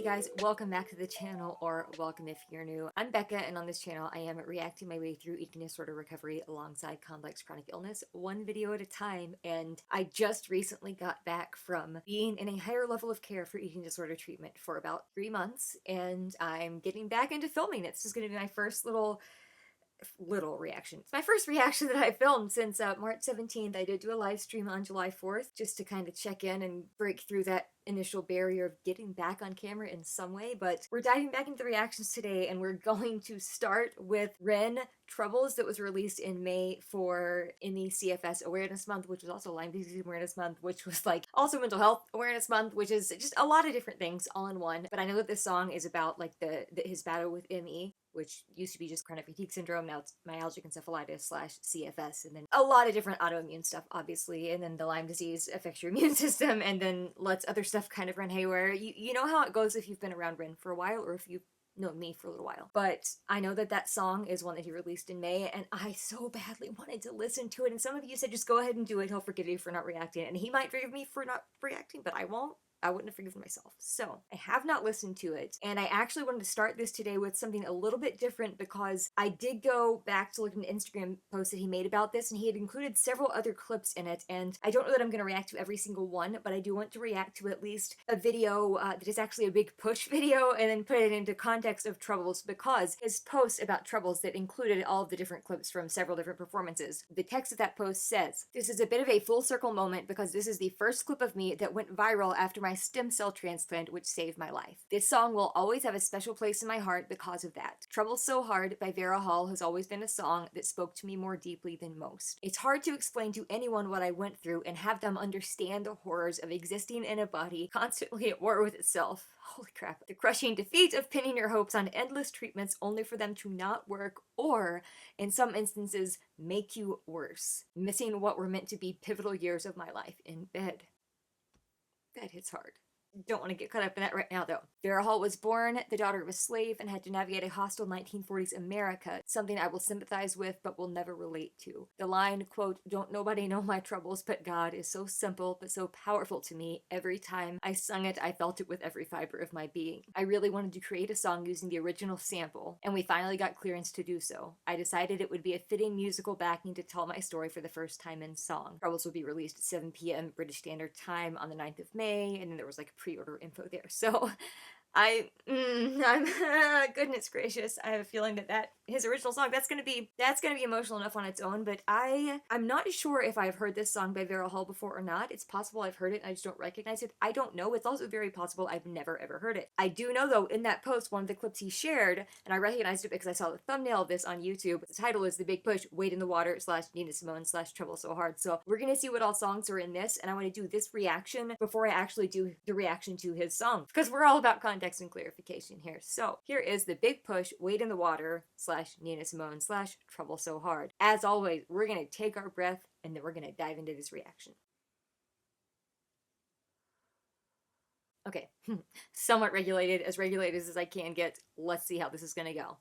Hey guys, welcome back to the channel, or welcome if you're new. I'm Becca, and on this channel I am reacting my way through eating disorder recovery alongside complex chronic illness, one video at a time, and I just recently got back from being in a higher level of care for eating disorder treatment for about 3 months, and I'm getting back into filming. This is going to be my first little reaction. It's my first reaction that I filmed since March 17th. I did do a live stream on July 4th just to kind of check in and break through that initial barrier of getting back on camera in some way, but we're diving back into the reactions today, and we're going to start with Ren Troubles, that was released in May for MCAS Awareness Month, which was also Lyme Disease Awareness Month, which was like also Mental Health Awareness Month, which is just a lot of different things all in one. But I know that this song is about like his battle with ME, which used to be just chronic fatigue syndrome. Now it's myalgic encephalitis / CFS, and then a lot of different autoimmune stuff, obviously, and then the Lyme disease affects your immune system and then lets other stuff kind of run haywire. You know how it goes if you've been around Ren for a while, or if you've known me for a little while. But I know that that song is one that he released in May, and I so badly wanted to listen to it, and some of you said just go ahead and do it, he'll forgive you for not reacting, and he might forgive me for not reacting, but I won't. I wouldn't have forgiven myself. So I have not listened to it, and I actually wanted to start this today with something a little bit different, because I did go back to look at an Instagram post that he made about this, and he had included several other clips in it, and I don't know that I'm going to react to every single one, but I do want to react to at least a video that is actually a big push video, and then put it into context of Troubles, because his post about Troubles that included all of the different clips from several different performances, the text of that post says, "This is a bit of a full circle moment because this is the first clip of me that went viral after my stem cell transplant, which saved my life. This song will always have a special place in my heart because of that. Trouble's So Hard by Vera Hall has always been a song that spoke to me more deeply than most. It's hard to explain to anyone what I went through and have them understand the horrors of existing in a body constantly at war with itself. Holy crap. The crushing defeat of pinning your hopes on endless treatments only for them to not work, or, in some instances, make you worse. Missing what were meant to be pivotal years of my life in bed." That hits hard. Don't want to get caught up in that right now, though. Vera Hall was born the daughter of a slave and had to navigate a hostile 1940s America, something I will sympathize with but will never relate to. The line, quote, "Don't nobody know my troubles but God," is so simple but so powerful to me. Every time I sung it, I felt it with every fiber of my being. I really wanted to create a song using the original sample, and we finally got clearance to do so. I decided it would be a fitting musical backing to tell my story for the first time in song. Troubles will be released at 7 p.m. British Standard Time on the 9th of May, and then there was like pre-order info there. So I'm goodness gracious, I have a feeling that his original song, that's gonna be emotional enough on its own, but I'm not sure if I've heard this song by Vera Hall before or not. It's possible I've heard it and I just don't recognize it. I don't know. It's also very possible I've never ever heard it. I do know, though, in that post, one of the clips he shared, and I recognized it because I saw the thumbnail of this on YouTube, the title is The Big Push, Wade in the Water / Nina Simone / Trouble So Hard. So we're gonna see what all songs are in this, and I want to do this reaction before I actually do the reaction to his song, because we're all about context and clarification here. So here is The Big Push, Wade in the Water / Nina Simone / Trouble So Hard. As always, we're gonna take our breath and then we're gonna dive into this reaction. Okay, somewhat regulated as I can get. Let's see how this is gonna go.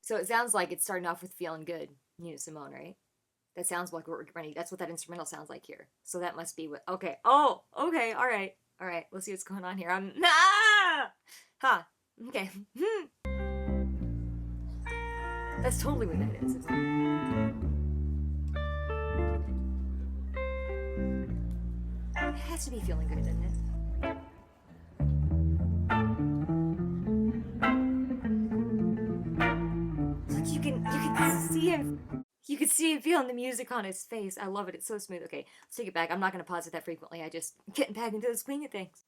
So it sounds like it's starting off with Feeling Good, Nina Simone, right? That sounds like what we're running. That's what that instrumental sounds like here. So that must be what, okay. Oh, okay, all right. All right, let's see what's going on here. Huh, okay. That's totally what that is, isn't it? It has to be Feeling Good, doesn't it? You can see him feeling the music on his face. I love it. It's so smooth. Okay, let's take it back. I'm not going to pause it that frequently. I just getting back into the swing of things.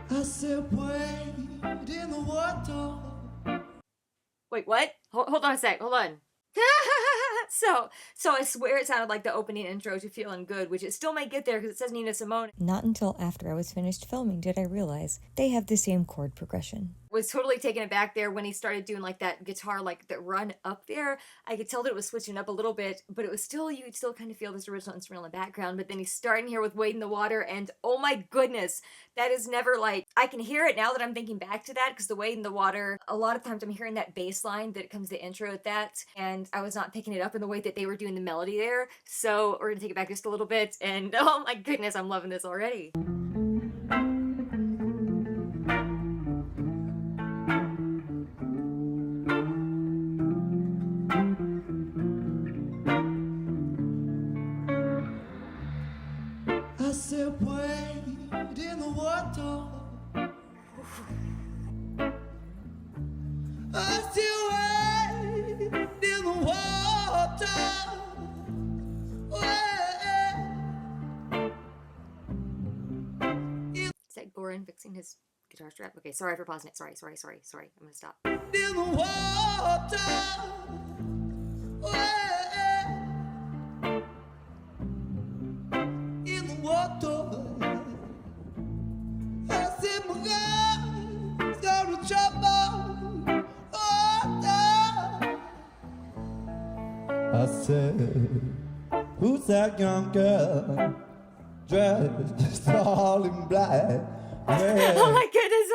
I said, wade in the water. Wait, what? Hold on a sec. Hold on. So I swear it sounded like the opening intro to Feeling Good, which it still may get there because it says Nina Simone. Not until after I was finished filming did I realize they have the same chord progression. Was totally taken aback there when he started doing like that guitar, like the run up there. I could tell that it was switching up a little bit, but it was still, you could still kind of feel this original instrumental in the background. But then he's starting here with Wade in the Water, and oh my goodness, that is never like, I can hear it now that I'm thinking back to that, because the Wade in the Water, a lot of times I'm hearing that bass line that comes the intro at that, and I was not picking it up in the way that they were doing the melody there. So we're gonna take it back just a little bit, and oh my goodness, I'm loving this already. I said, wade in the water. I still wade in the water. Is that Goran fixing his guitar strap? Okay, sorry for pausing it. Sorry. I'm gonna stop. In the water. In the water. I said, my God, got a trouble. Water. I said, who's that young girl dressed all in black? Oh my goodness,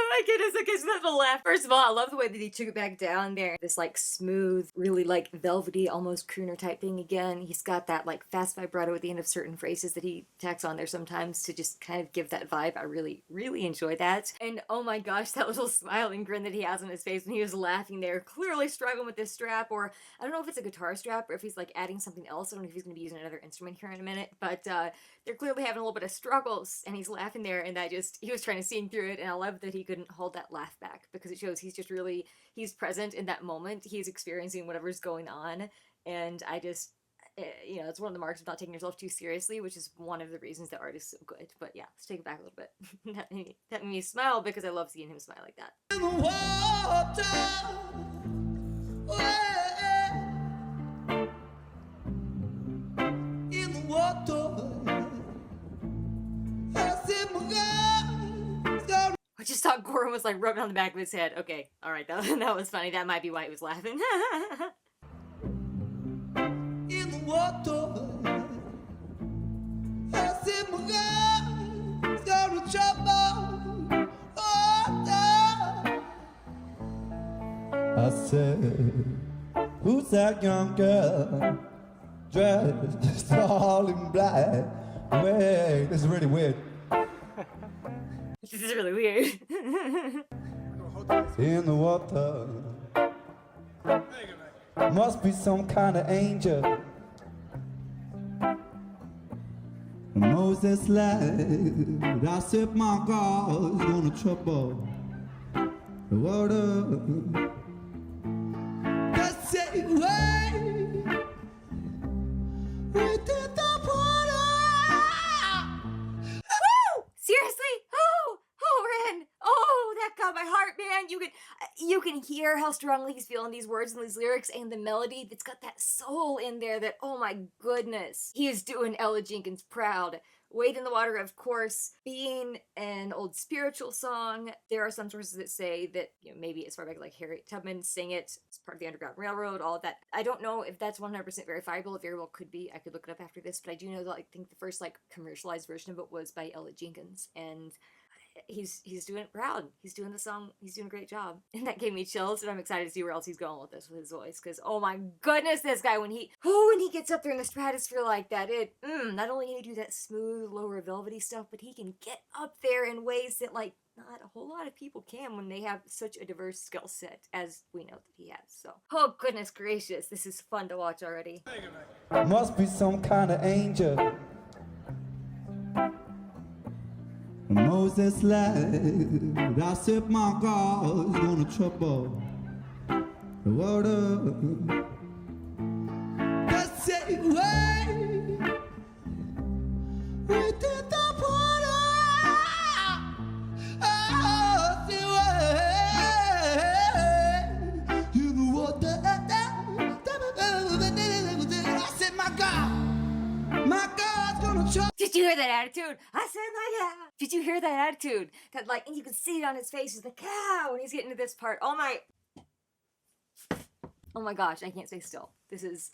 okay, so that's a laugh. First of all, I love the way that he took it back down there. This like smooth, really like velvety, almost crooner type thing again. He's got that like fast vibrato at the end of certain phrases that he tacks on there sometimes to just kind of give that vibe. I really, really enjoy that. And oh my gosh, that little smiling grin that he has on his face when he was laughing there, clearly struggling with this strap, or I don't know if it's a guitar strap or if he's like adding something else. I don't know if he's going to be using another instrument here in a minute, but they're clearly having a little bit of struggles, and he's laughing there, and he was trying to sing through it, and I love that he couldn't hold that laugh back, because it shows he's just really, he's present in that moment, he's experiencing whatever's going on, and I just, it's one of the marks of not taking yourself too seriously, which is one of the reasons that art is so good. But yeah, let's take it back a little bit. that made me smile, because I love seeing him smile like that. In the water. In the water. I just thought Goran was like rubbing on the back of his head. Okay, alright, that was funny. That might be why he was laughing. In the water. I said, my God, got a trouble. Water. I said, who's that young girl dressed all in black? Wait, this is really weird. This is really weird. In the water. Must be some kind of angel. Moses lied. I said, my God is gonna trouble the water. I said, wait, we did the water. Seriously? Oh, Ren! Oh, that got my heart, man. You can hear how strongly he's feeling these words and these lyrics and the melody that's got that soul in there that, oh my goodness. He is doing Ella Jenkins proud. Wade in the Water, of course, being an old spiritual song. There are some sources that say that, maybe as far back like Harriet Tubman sang it. It's part of the Underground Railroad, all of that. I don't know if that's 100% verifiable. It very well could be. I could look it up after this, but I do know that I think the first like commercialized version of it was by Ella Jenkins, and he's doing it proud. He's doing the song. He's doing a great job, and that gave me chills. And I'm excited to see where else he's going with this with his voice. Because oh my goodness, this guy when he gets up there in the stratosphere like that, not only can he do that smooth, lower velvety stuff, but he can get up there in ways that like not a whole lot of people can when they have such a diverse skill set as we know that he has. So oh goodness gracious, this is fun to watch already. Must be some kind of angel. Moses lied. I said, my God is gonna trouble the water. I said, wait, we did the water. I said, wait, you the water. hear that attitude? I said my God. Did you hear that attitude? That like, and you can see it on his face. He's like, cow, when he's getting to this part. Oh my gosh, I can't stay still. This is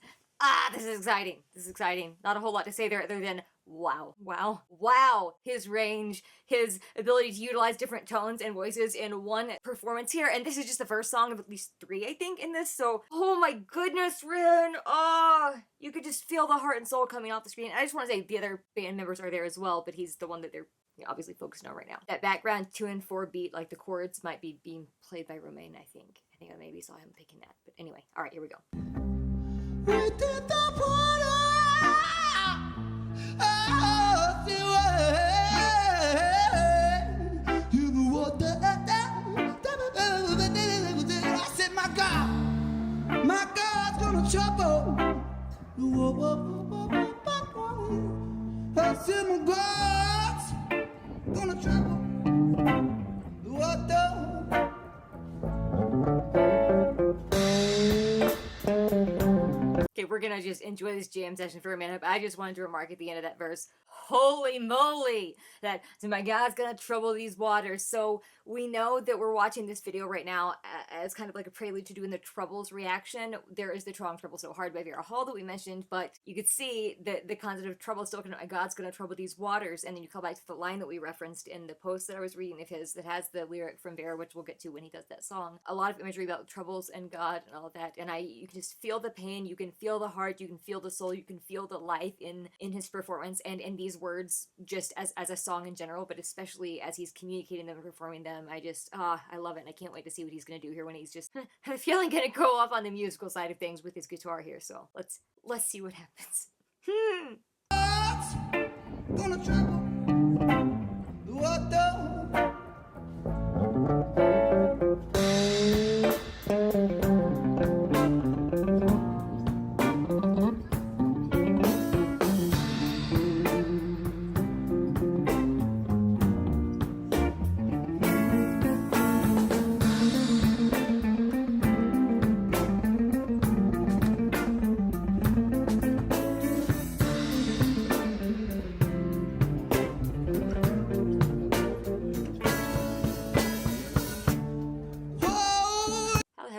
exciting. This is exciting. Not a whole lot to say there other than wow. Wow. Wow. His range, his ability to utilize different tones and voices in one performance here. And this is just the first song of at least 3, I think, in this. So, oh my goodness, Rin. Oh, you could just feel the heart and soul coming off the screen. I just want to say the other band members are there as well, but he's the one that they're obviously focusing on right now. That background 2 and 4 beat, like the chords might be being played by Romain, I think. I think I maybe saw him picking that. But anyway, all right, here we go. Right at the border, oh, you know what I said, my God's gonna trouble. I said, my God's gonna trouble. What the? Okay, we're gonna just enjoy this jam session for a minute, but I just wanted to remark at the end of that verse, holy moly, that so my God's gonna trouble these waters. So we know that we're watching this video right now as kind of like a prelude to doing the Troubles reaction. There is the Trong Trouble So Hard by Vera Hall that we mentioned, but you could see that the concept of trouble still, my God's gonna trouble these waters, and then you call back to the line that we referenced in the post that I was reading of his that has the lyric from Vera, which we'll get to when he does that song. A lot of imagery about troubles and God and all of that, and you can just feel the pain, you can feel the heart, you can feel the soul, you can feel the life in his performance and in these words just as a song in general, but especially as he's communicating them and performing them. I love it, and I can't wait to see what he's gonna do here when he's just I'm feeling gonna go off on the musical side of things with his guitar here, so let's see what happens. Gonna trouble. What the?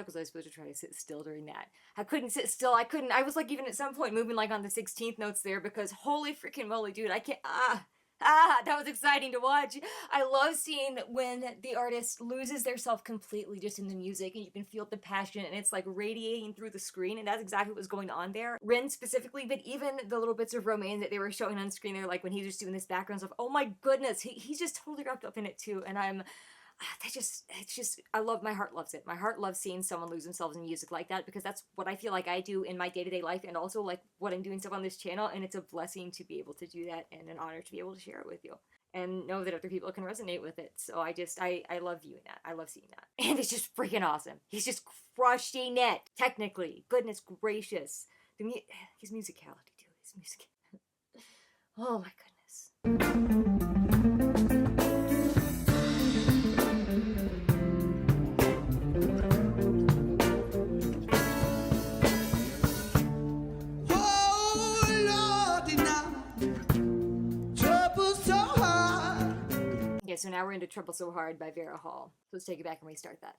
Was I supposed to try to sit still during that? I couldn't sit still. I was like even at some point moving like on the 16th notes there because holy freaking moly, dude, I can't, that was exciting to watch. I love seeing when the artist loses their self completely just in the music and you can feel the passion and it's like radiating through the screen, and that's exactly what was going on there. Rin specifically, but even the little bits of Romain that they were showing on screen there, like when he's just doing this background stuff, oh my goodness, he's just totally wrapped up in it too, and I love, my heart loves it. My heart loves seeing someone lose themselves in music like that because that's what I feel like I do in my day-to-day life and also like what I'm doing stuff on this channel, and it's a blessing to be able to do that and an honor to be able to share it with you and know that other people can resonate with it. So I love viewing that. I love seeing that. And it's just freaking awesome. He's just crushing it, technically. Goodness gracious. His musicality too. His music. Oh my goodness. Okay, so now we're into Trouble So Hard by Vera Hall. So let's take it back and restart that.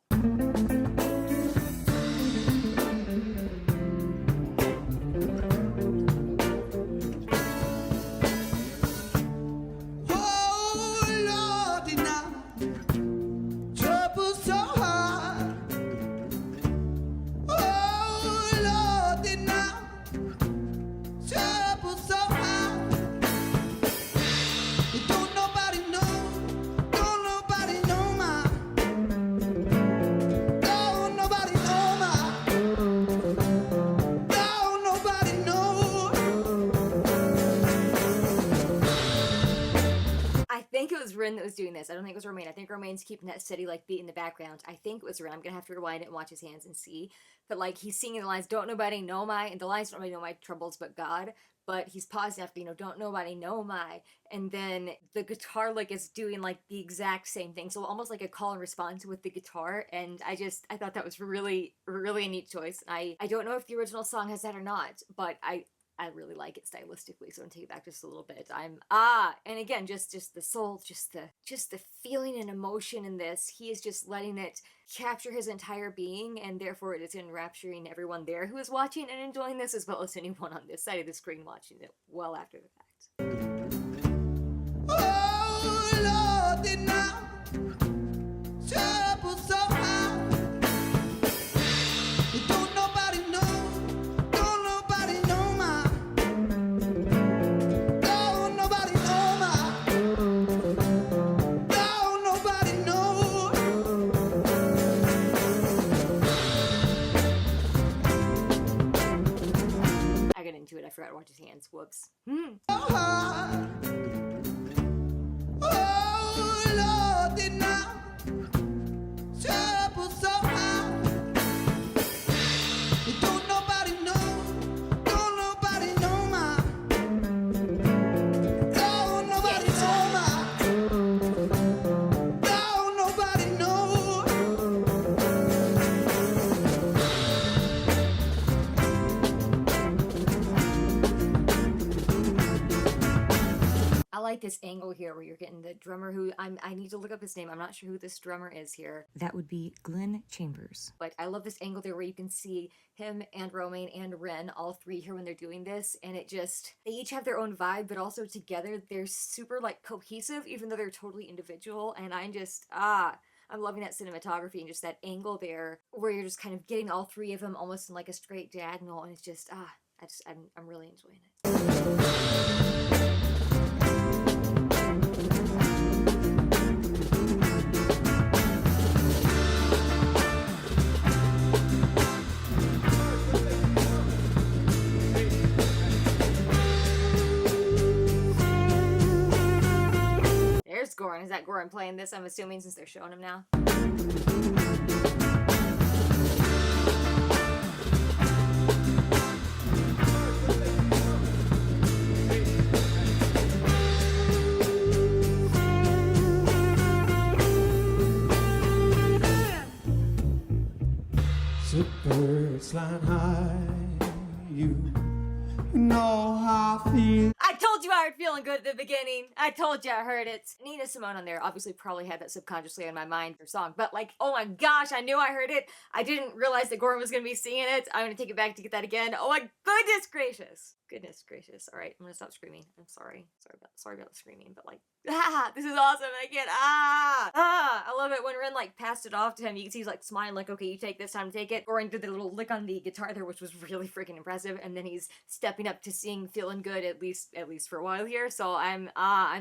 Rin that was doing this. I don't think it was Romain. I think Romain's keeping that steady like beat in the background. I think it was Rin. I'm gonna have to rewind it and watch his hands and see. But like he's singing the lines, "Don't nobody know my," and the lines, "Don't nobody know my troubles but God." But he's pausing after, "Don't nobody know my," and then the guitar like is doing like the exact same thing. So almost like a call and response with the guitar. And I thought that was really, really a neat choice. I don't know if the original song has that or not, but I I really like it stylistically, so I'm gonna take it back just a little bit. And again, just the soul, just the feeling and emotion in this. He is just letting it capture his entire being, and therefore it is enrapturing everyone there who is watching and enjoying this, as well as anyone on this side of the screen watching it well after the fact. Oh, Lord, did not trouble so high. Don't nobody know, don't nobody know my, don't nobody know my, don't nobody know. I got into it, I forgot to watch his hands, whoops. Oh, Lord, did not trouble so high. Don't nobody know, don't nobody know my, don't nobody know my, don't nobody know. I like this angle here where you're getting the drummer who I need to look up his name. I'm not sure who this drummer is here. That would be Glenn Chambers. But I love this angle there where you can see him and Romaine and Ren, all three here when they're doing this, and it just, they each have their own vibe, but also together they're super like cohesive, even though they're totally individual, and I'm just, I'm loving that cinematography and just that angle there where you're just kind of getting all three of them almost in like a straight diagonal, and it's just, I'm really enjoying it. There's Goran. Is that Goran playing this? I'm assuming, since they're showing him now. Birds flying high, you know how I feel. I told you I heard Feeling Good at the beginning. I told you I heard it. Nina Simone on there obviously probably had that subconsciously in my mind, her song, but like, oh my gosh, I knew I heard it. I didn't realize that Goran was gonna be singing it. I'm gonna take it back to get that again. Oh my goodness gracious. Goodness gracious. All right, I'm gonna stop screaming. I'm sorry. Sorry about the screaming, but like, this is awesome. And I can't, I love it when Ren like passed it off to him. You can see he's like smiling, like, okay, you take this time to take it. Goran did the little lick on the guitar there, which was really freaking impressive. And then he's stepping up to sing Feeling Good, at least for a while here. So I'm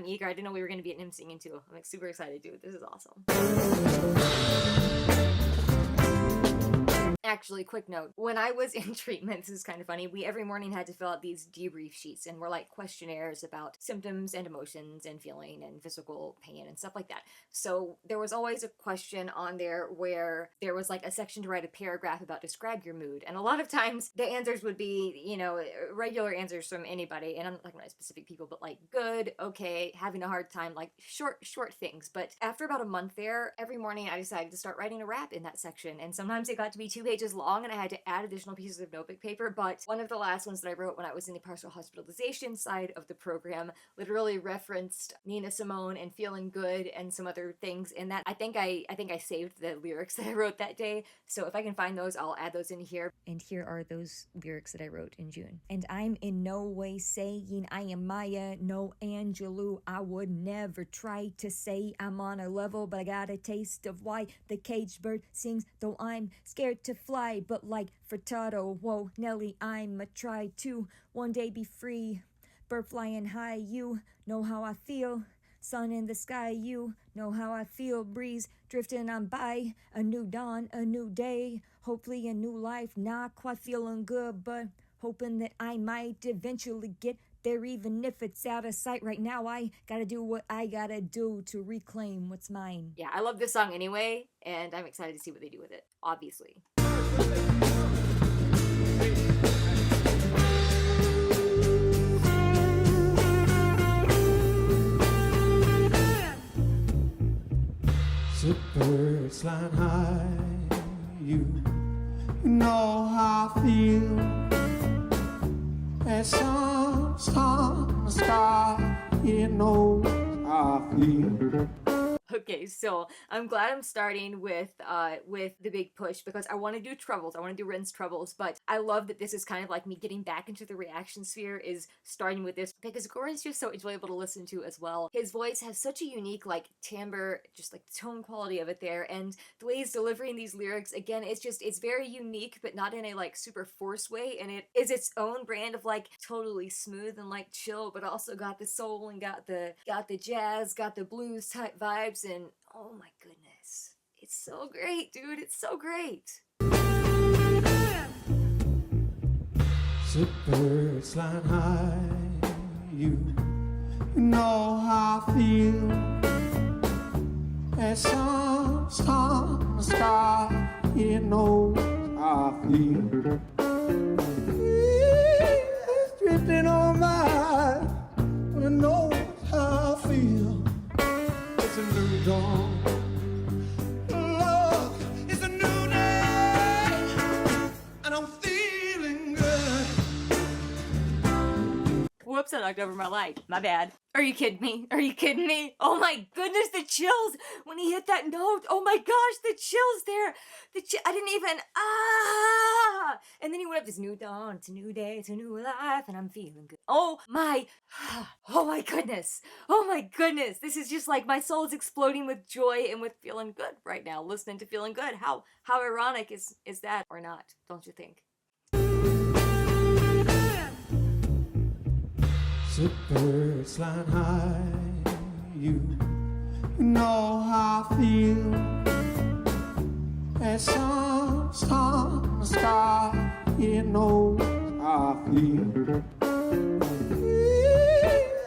eager. I didn't know we were gonna be getting him singing too. I'm like super excited, dude. This is awesome. Actually, quick note, when I was in treatment, this is kind of funny, we every morning had to fill out these debrief sheets, and were like questionnaires about symptoms and emotions and feeling and physical pain and stuff like that. So there was always a question on there where there was like a section to write a paragraph about describe your mood, and a lot of times the answers would be, you know, regular answers from anybody, and I'm not talking about specific people, but like good, okay, having a hard time, like short things. But after about a month there, every morning I decided to start writing a rap in that section, and sometimes it got to be 2 pages long and I had to add additional pieces of notebook paper. But one of the last ones that I wrote when I was in the partial hospitalization side of the program literally referenced Nina Simone and Feeling Good and some other things in that. I think I saved the lyrics that I wrote that day, so if I can find those, I'll add those in here. And here are those lyrics that I wrote in June. And I'm in no way saying I am Maya, no Angelou. I would never try to say I'm on a level, but I got a taste of why the caged bird sings, though I'm scared to fly. But like Furtado, whoa, Nelly, I'ma try to one day be free. Bird flying high, you know how I feel. Sun in the sky, you know how I feel. Breeze drifting on by, a new dawn, a new day. Hopefully a new life, not quite feeling good, but hoping that I might eventually get there, even if it's out of sight. Right now I gotta do what I gotta do to reclaim what's mine. Yeah, I love this song anyway, and I'm excited to see what they do with it, obviously. Birds flying high, you know how I feel. As sun's on the sky, it knows how I feel. Okay, so I'm glad I'm starting with the big push because I want to do trebles. I want to do Ren's trebles, but I love that this is kind of like me getting back into the reaction sphere is starting with this because Gordon's just so enjoyable to listen to as well. His voice has such a unique like timbre, just like the tone quality of it there, and the way he's delivering these lyrics, again, it's very unique, but not in a like super forced way, and it is its own brand of like totally smooth and like chill, but also got the soul and got the jazz, got the blues type vibes. And oh my goodness, it's so great, dude. It's so great. Birds flying high, you know how I feel. As sun's on the sky, it knows how I feel. It's drifting on by, but it knows how I feel. It's a new dawn. Love is a new day, and I'm feeling good. Whoops, I knocked over my light. My bad. Are you kidding me? Are you kidding me? Oh my goodness, the chills when he hit that note. Oh my gosh, the chills there. I didn't even, And then he went up, this new dawn, it's a new day, it's a new life, and I'm feeling good. Oh my goodness. Oh my goodness. This is just like my soul is exploding with joy and with feeling good right now, listening to feeling good. How ironic is that or not, don't you think? Birds flying high, you know how I feel. As sun's on the sky, it knows how I feel.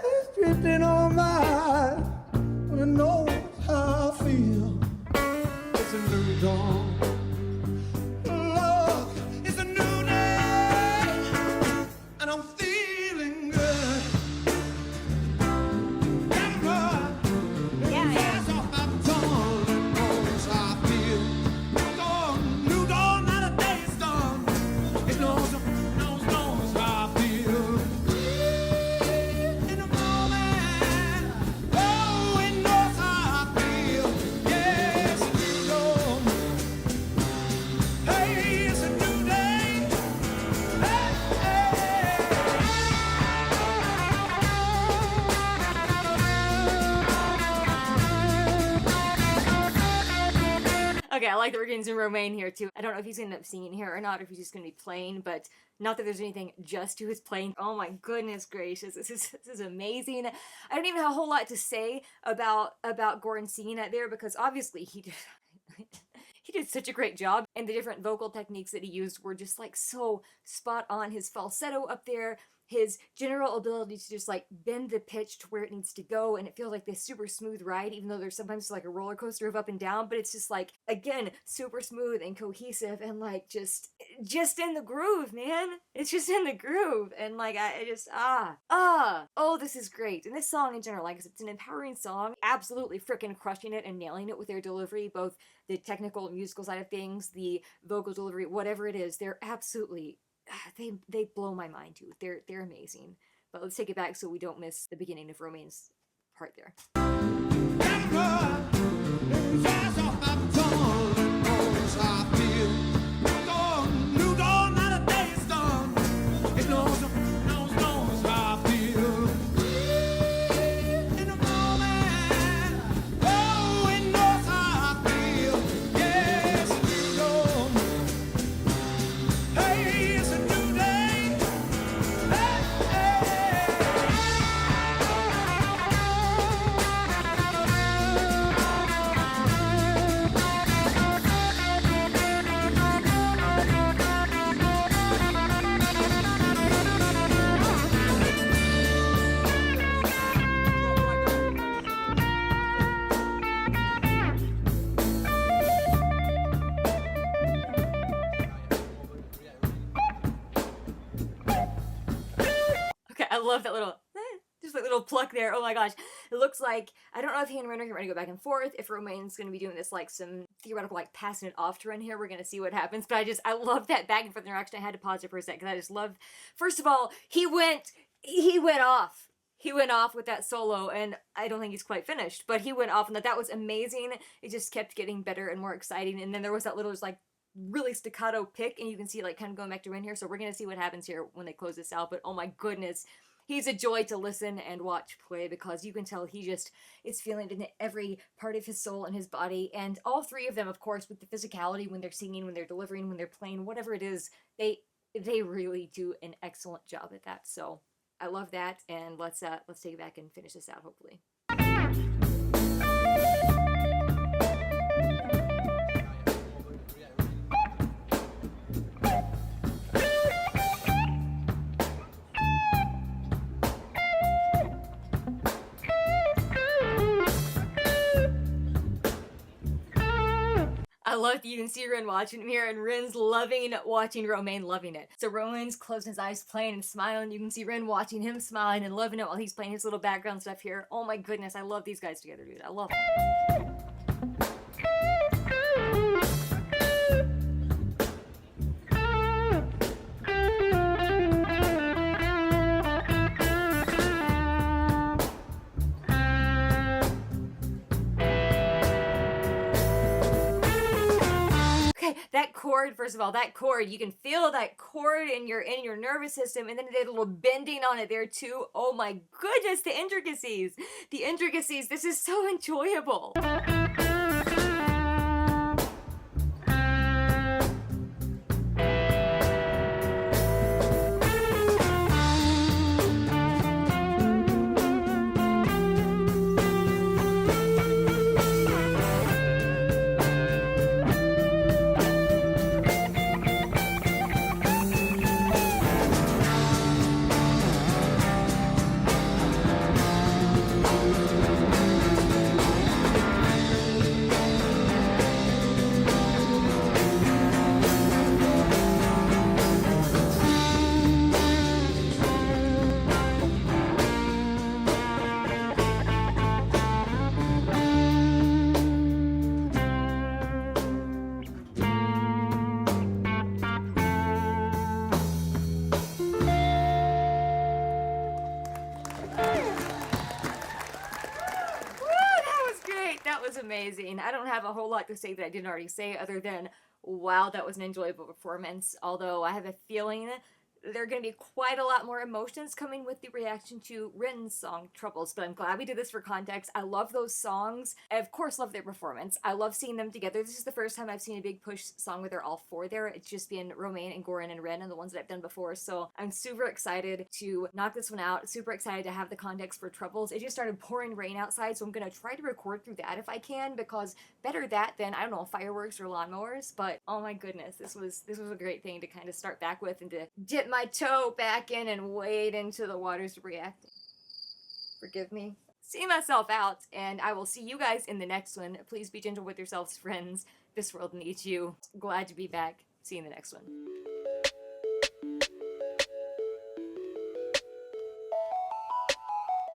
It's drifting on by, but it knows how I feel. It's a new dawn. Love is a new day, and I'm feeling good. Okay, I like that we're getting some Romaine here too. I don't know if he's gonna end up singing here or not, or if he's just gonna be playing, but not that there's anything just to his playing. Oh my goodness gracious, this is amazing. I don't even have a whole lot to say about Gordon singing that there because obviously he did he did such a great job, and the different vocal techniques that he used were just like so spot on. His falsetto up there, his general ability to just like bend the pitch to where it needs to go, and it feels like this super smooth ride, even though there's sometimes like a roller coaster of up and down, but it's just like, again, super smooth and cohesive and like just in the groove, man. It's just in the groove, and like I just oh, this is great. And this song in general, like it's an empowering song, absolutely freaking crushing it and nailing it with their delivery, both the technical and musical side of things, the vocal delivery, whatever it is, they're absolutely they blow my mind too. They're amazing. But let's take it back so we don't miss the beginning of Romaine's part there. I love that little, just that little pluck there. Oh my gosh. It looks like, I don't know if he and Ren are going to go back and forth, if Romaine's going to be doing this, like, some theoretical, like, passing it off to Ren here. We're going to see what happens. But I love that back and forth interaction. I had to pause it for a second, because I just love, first of all, he went off. He went off with that solo, and I don't think he's quite finished, but he went off, and that was amazing. It just kept getting better and more exciting, and then there was that little, just, like, really staccato pick, and you can see, like, kind of going back to Ren here, so we're gonna see what happens here when they close this out, but oh my goodness, he's a joy to listen and watch play, because you can tell he just is feeling it in every part of his soul and his body, and all three of them, of course, with the physicality, when they're singing, when they're delivering, when they're playing, whatever it is, they really do an excellent job at that, so I love that, and let's take it back and finish this out, hopefully. I love that you can see Ren watching him here, and Ren's loving watching Romaine loving it. So Romaine's closing his eyes, playing and smiling. You can see Ren watching him smiling and loving it while he's playing his little background stuff here. Oh my goodness, I love these guys together, dude. I love it. That chord, first of all, that chord, you can feel that chord in your nervous system, and then they did a little bending on it there too. Oh my goodness, the intricacies. The intricacies, this is so enjoyable. That was amazing. I don't have a whole lot to say that I didn't already say, other than, wow, that was an enjoyable performance. Although I have a feeling there are going to be quite a lot more emotions coming with the reaction to Ren's song, Troubles, but I'm glad we did this for context. I love those songs. I, of course, love their performance. I love seeing them together. This is the first time I've seen a big push song where they're all four there. It's just been Romaine and Goran and Ren and the ones that I've done before, so I'm super excited to knock this one out. Super excited to have the context for Troubles. It just started pouring rain outside, so I'm going to try to record through that if I can, because better that than, I don't know, fireworks or lawnmowers, but oh my goodness, this was a great thing to kind of start back with, and to dip my toe back in and wade into the waters of reacting. Forgive me. See myself out, and I will see you guys in the next one. Please be gentle with yourselves, friends. This world needs you. Glad to be back. See you in the next one.